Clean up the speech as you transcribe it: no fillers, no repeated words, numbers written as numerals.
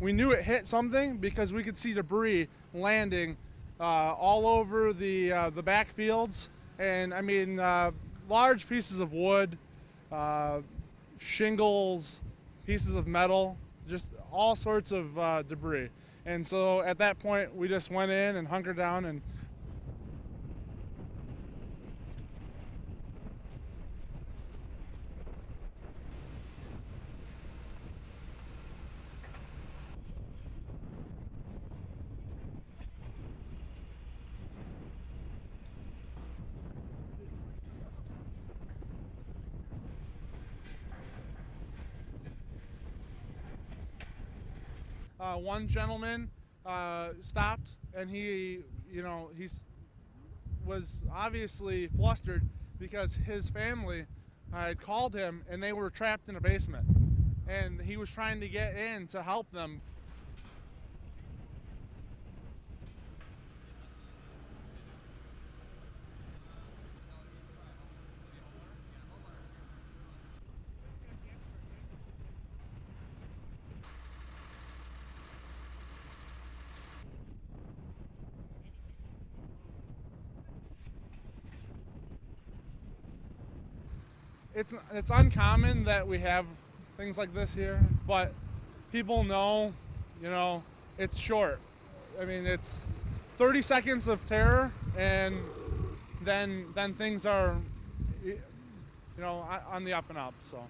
We knew it hit something because we could see debris landing all over the backfields, and I mean large pieces of wood, shingles, pieces of metal, just all sorts of debris. And so at that point, we just went in and hunkered down and one gentleman stopped, and he was obviously flustered because his family had called him and they were trapped in a basement, and he was trying to get in to help them. It's uncommon that we have things like this here, but people know, it's short. I mean, it's 30 seconds of terror, and then things are, on the up and up. So.